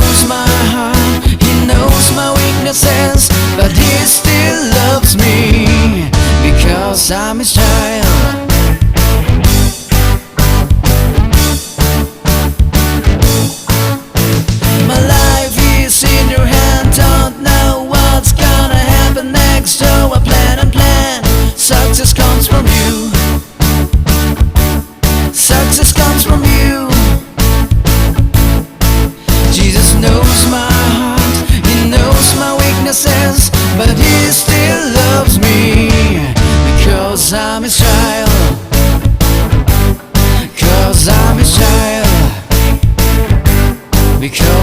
knows my heart, He knows my weaknesses, but He still loves me because I'm His child. My life is in Your hand, don't know what's gonna happen next, so I plan and plan. Success comes from You. Success comes from You. Jesus knows my heart, He knows my weaknesses, but He still loves me because I'm His child. Cause I'm His child. Because